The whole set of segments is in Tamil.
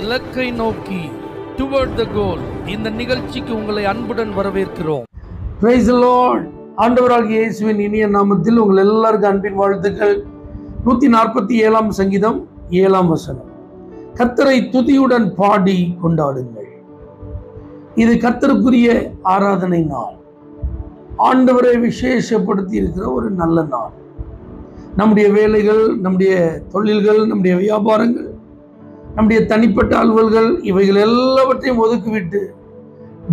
இலக்கை நோக்கி டுவர்ட் த கோல். இந்த நிகழ்ச்சிக்கு உங்களை அன்புடன் வரவேற்கிறோம். Praise the Lord. ஆண்டவராகிய இயேசுவின் இனிய நாமத்தில் உங்கள் எல்லாருக்கும் அன்பின் வாழ்த்துக்கள். 147 சங்கீதம் 7 வசனம். கர்த்தரை துதியுடன் பாடி கொண்டாடுங்கள். இது கர்த்தருக்குரிய ஆராதனை நாள். ஆண்டவரை விசேஷப்படுத்தி இருக்கிற ஒரு நல்ல நாள். நம்முடைய வேலைகள், நம்முடைய தொழில்கள், நம்முடைய வியாபாரங்கள், நம்முடைய தனிப்பட்ட அலுவல்கள், இவைகள் எல்லாவற்றையும் ஒதுக்கிவிட்டு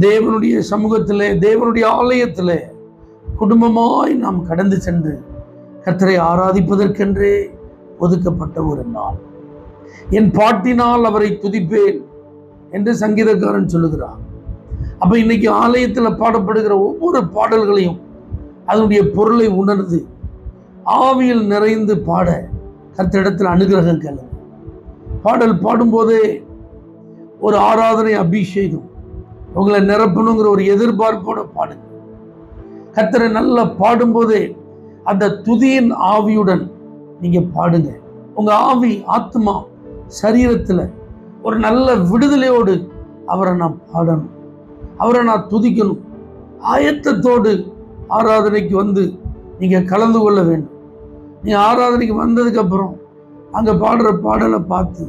தேவனுடைய சமூகத்திலே, தேவனுடைய ஆலயத்திலே குடும்பமாய் நாம் கடந்து சென்று கர்த்தரை ஆராதிப்பதற்கென்றே ஒதுக்கப்பட்ட ஒரு நாள். என் பாட்டினால் அவரை துதிப்பேன் என்று சங்கீதக்காரன் சொல்லுகிறார். அப்ப இன்னைக்கு ஆலயத்தில் பாடப்படுகிற ஒவ்வொரு பாடல்களையும் அதனுடைய பொருளை உணர்ந்து ஆவியில் நிறைந்து பாட கர்த்தரிடத்தில் அனுகிரகம் கேளுங்க. பாடல் பாடும்போதே ஒரு ஆராதனை அபிஷேகம் உங்களை நிரப்பணுங்கிற ஒரு எதிர்பார்ப்போட பாடுங்க. கர்த்தரை நல்லா பாடும்போதே அந்த துதியின் ஆவியுடன் நீங்க பாடுங்க. உங்க ஆவி, ஆத்மா, சரீரத்துல ஒரு நல்ல விடுதலையோடு அவரை நான் பாடணும், அவரை நான் துதிக்கணும். ஆயத்தத்தோடு ஆராதனைக்கு வந்து நீங்க கலந்து கொள்ள வேண்டும். நீங்க ஆராதனைக்கு வந்ததுக்கு அப்புறம் அங்க பாடுற பாடலை பார்த்து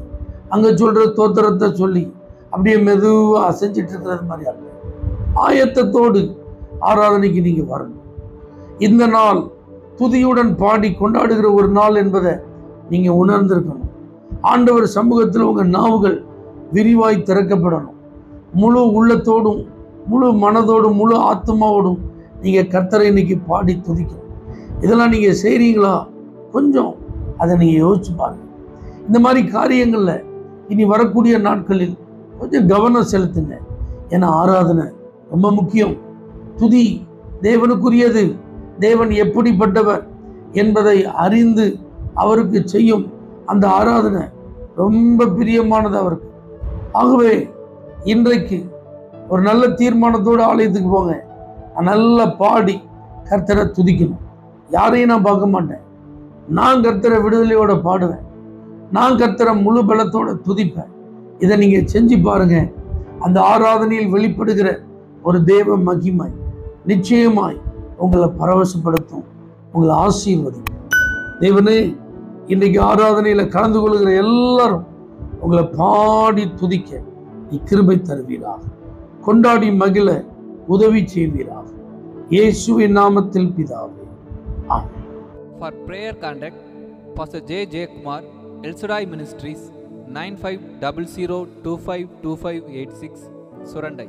அங்க சொல்ற தோத்திரத்தை சொல்லி அப்படியே மெதுவா அசைஞ்சிட்டு இருக்கிறது மாதிரி அல்ல. ஆயத்தத்தோடு ஆராதனைக்கு நீங்க வரணும். இந்த நாள் துதியுடன் பாடி கொண்டாடுகிற ஒரு நாள் என்பதை நீங்க உணர்ந்திருக்கணும். ஆண்டவர் சமூகத்தில் உங்க நாவுகள் விரிவாய் திறக்கப்படணும். முழு உள்ளத்தோடும், முழு மனதோடும், முழு ஆத்மாவோடும் நீங்க கர்த்தரை இன்னைக்கு பாடி துதிக்கணும். இதெல்லாம் நீங்க செய்றீங்களா? கொஞ்சம் அதை நீங்க யோசிச்சு பாருங்க. இந்த மாதிரி காரியங்கள்ல இனி வரக்கூடிய நாட்களில் கொஞ்சம் கவனம் செலுத்துங்க. ஏன்னா ஆராதனை ரொம்ப முக்கியம். துதி தேவனுக்குரியது. தேவன் எப்படிப்பட்டவர் என்பதை அறிந்து அவருக்கு செய்யும் அந்த ஆராதனை ரொம்ப பிரியமானது அவருக்கு. ஆகவே இன்றைக்கு ஒரு நல்ல தீர்மானத்தோடு ஆலயத்துக்கு போங்க. நல்லா பாடி கர்த்தரை துதிக்கணும். யாரையும் நான் பார்க்க மாட்டேன். நான் கர்த்தரை விடுதலையோட பாடுவேன். நான் கர்த்தரை முழு பலத்தோட துதிப்பேன். இதை நீங்க செஞ்சு பாருங்க. அந்த ஆராதனையில் வெளிப்படுகிற ஒரு தேவ மகிமை நிச்சயமாய் உங்களை பரவசப்படுத்தும், உங்களை ஆசீர்வதிக்கும். தேவனே, இன்றைக்கு ஆராதனையில கலந்து கொள்கிற எல்லாரும் உங்களை பாடி துதிக்க நீ கிருபை தருவீராக. கொண்டாடி மகிழ உதவி செய்வீராக. இயேசுவின் நாமத்தில் பிதாவே, ஆமென். For prayer contact, Pastor J. J. Kumar, El Shaddai Ministries, 9500252586, Surandai.